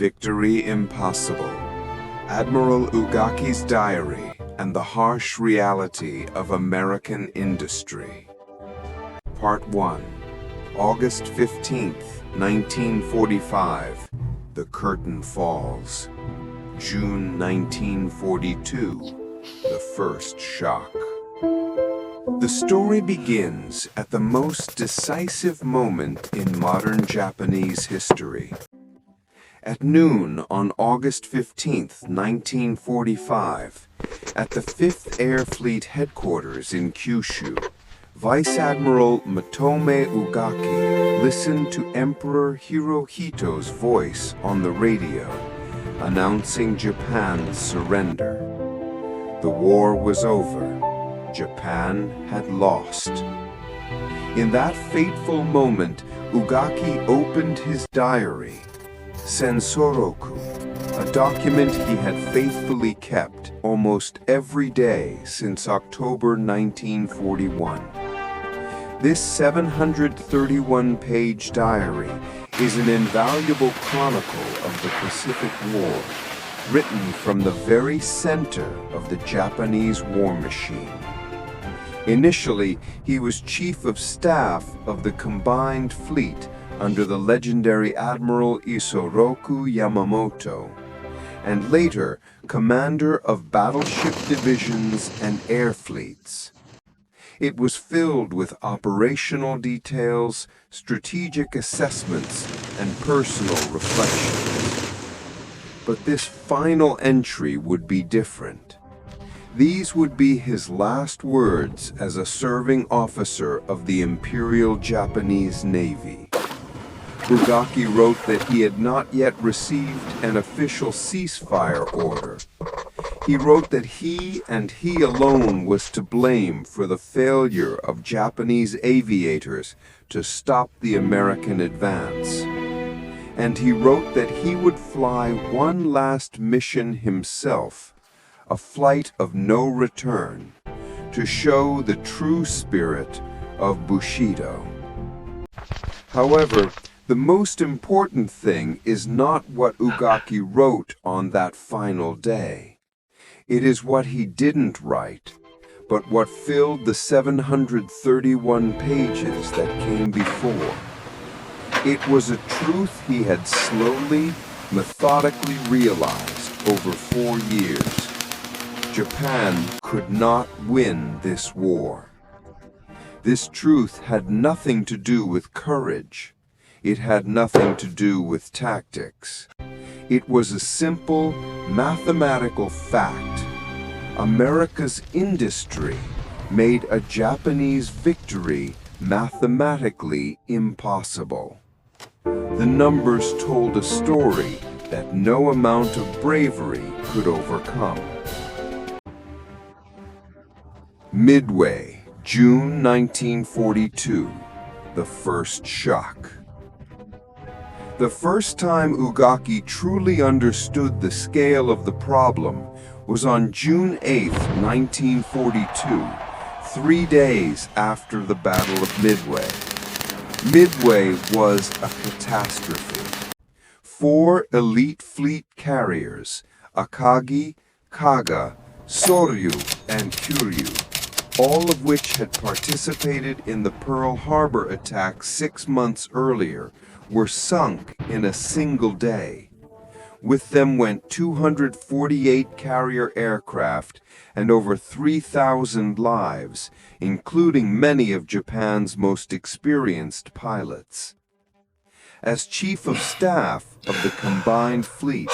Victory Impossible. Admiral Ugaki's Diary and the Harsh Reality of American Industry. Part 1. August 15th, 1945. The Curtain Falls. June 1942. The First Shock. The story begins at the most decisive moment in modern Japanese history. At noon on August 15th, 1945, at the 5th Air Fleet headquarters in Kyushu, Vice Admiral Matome Ugaki listened to Emperor Hirohito's voice on the radio, announcing Japan's surrender. The war was over. Japan had lost. In that fateful moment, Ugaki opened his diary, Sensoroku, a document he had faithfully kept almost every day since October 1941. This 731-page diary is an invaluable chronicle of the Pacific War, written from the very center of the Japanese war machine. Initially, he was Chief of Staff of the Combined Fleet under the legendary Admiral Isoroku Yamamoto, and later commander of battleship divisions and air fleets. It was filled with operational details, strategic assessments, and personal reflections. But this final entry would be different. These would be his last words as a serving officer of the Imperial Japanese Navy. Ugaki wrote that he had not yet received an official ceasefire order. He wrote that he and he alone was to blame for the failure of Japanese aviators to stop the American advance. And he wrote that he would fly one last mission himself, a flight of no return, to show the true spirit of Bushido. However, the most important thing is not what Ugaki wrote on that final day. It is what he didn't write, but what filled the 731 pages that came before. It was a truth he had slowly, methodically realized over 4 years. Japan could not win this war. This truth had nothing to do with courage. It had nothing to do with tactics. It was a simple, mathematical fact. America's industry made a Japanese victory mathematically impossible. The numbers told a story that no amount of bravery could overcome. Midway, June 1942, the first shock. The first time Ugaki truly understood the scale of the problem was on June 8, 1942, 3 days after the Battle of Midway. Midway was a catastrophe. 4 elite fleet carriers, Akagi, Kaga, Soryu, and Kuryu, all of which had participated in the Pearl Harbor attack 6 months earlier, were sunk in a single day. With them went 248 carrier aircraft and over 3,000 lives, including many of Japan's most experienced pilots. As Chief of Staff of the Combined Fleet,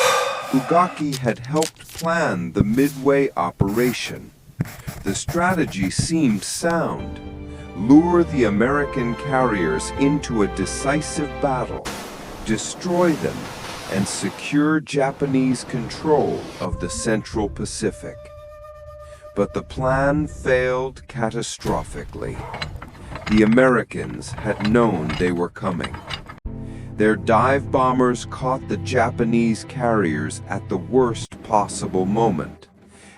Ugaki had helped plan the Midway operation. The strategy seemed sound. Lure the American carriers into a decisive battle, destroy them, and secure Japanese control of the Central Pacific. But the plan failed catastrophically. The Americans had known they were coming. Their dive bombers caught the Japanese carriers at the worst possible moment,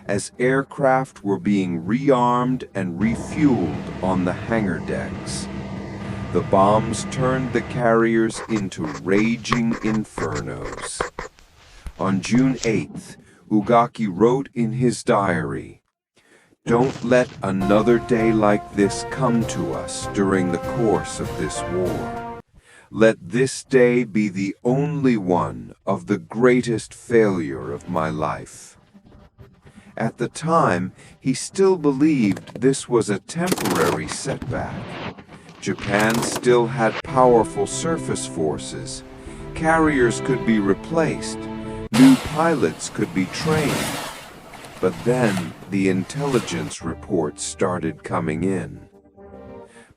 as aircraft were being rearmed and refueled on the hangar decks. The bombs turned the carriers into raging infernos. On June 8th, Ugaki wrote in his diary, "Don't let another day like this come to us during the course of this war. Let this day be the only one of the greatest failure of my life." At the time, he still believed this was a temporary setback. Japan still had powerful surface forces. Carriers could be replaced. New pilots could be trained. But then the intelligence reports started coming in.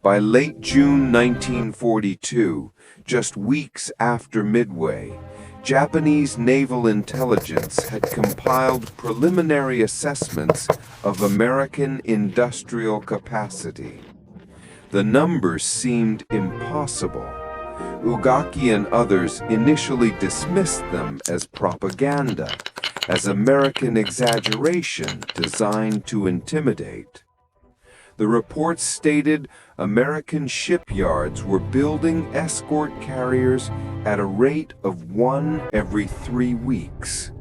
By late June 1942, just weeks after Midway, Japanese naval intelligence had compiled preliminary assessments of American industrial capacity. The numbers seemed impossible. Ugaki and others initially dismissed them as propaganda, as American exaggeration designed to intimidate. The reports stated American shipyards were building escort carriers at a rate of 1 every 3 weeks.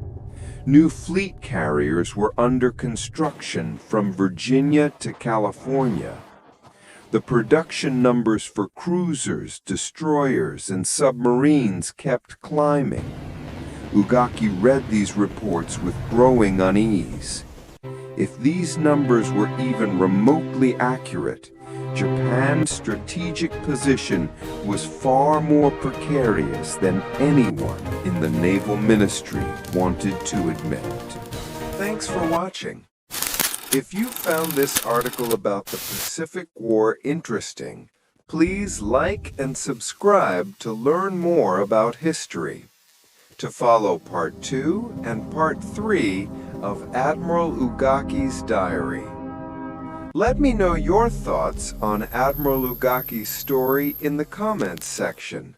New fleet carriers were under construction from Virginia to California. The production numbers for cruisers, destroyers, and submarines kept climbing. Ugaki read these reports with growing unease. If these numbers were even remotely accurate, Japan's strategic position was far more precarious than anyone in the Naval Ministry wanted to admit. Thanks for watching. If you found this article about the Pacific War interesting, please like and subscribe to learn more about history. To follow Part 2 and Part 3 of Admiral Ugaki's diary. Let me know your thoughts on Admiral Ugaki's story in the comments section.